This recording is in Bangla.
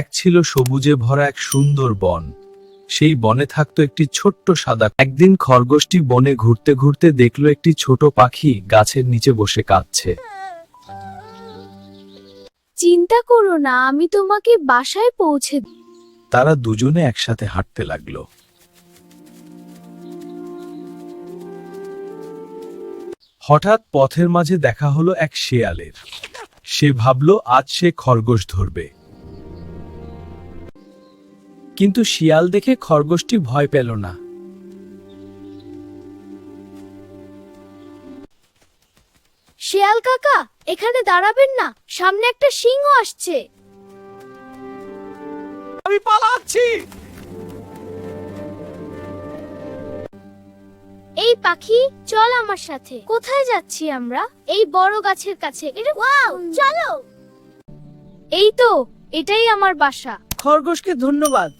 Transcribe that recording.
এক ছিল সবুজে ভরা এক সুন্দর বন। সেই বনে থাকতো একটি ছোট্ট সাদা। একদিন খরগোশটি বনে ঘুরতে ঘুরতে দেখলো একটি ছোট পাখি গাছের নিচে বসে কাঁদছে। চিন্তা করো না, আমি তোমাকে বাসায় পৌঁছে দেব। তারা দুজনে একসাথে হাঁটতে লাগলো। হঠাৎ পথের মাঝে দেখা হলো এক শেয়ালের। সে ভাবলো আজ সে খরগোশ ধরবে। কিন্তু শিয়াল দেখে খরগোশটি ভয় পেল না। শিয়াল কাকা, এখানে দাঁড়াবেন না, সামনে একটা সিংহ আসছে। আমি পালাচ্ছি। এই পাখি, চল আমার সাথে। কোথায় যাচ্ছি আমরা? এই বড় গাছের কাছে। ওয়াও, চলো। এই তো, এটাই আমার বাসা। খরগোশকে ধন্যবাদ।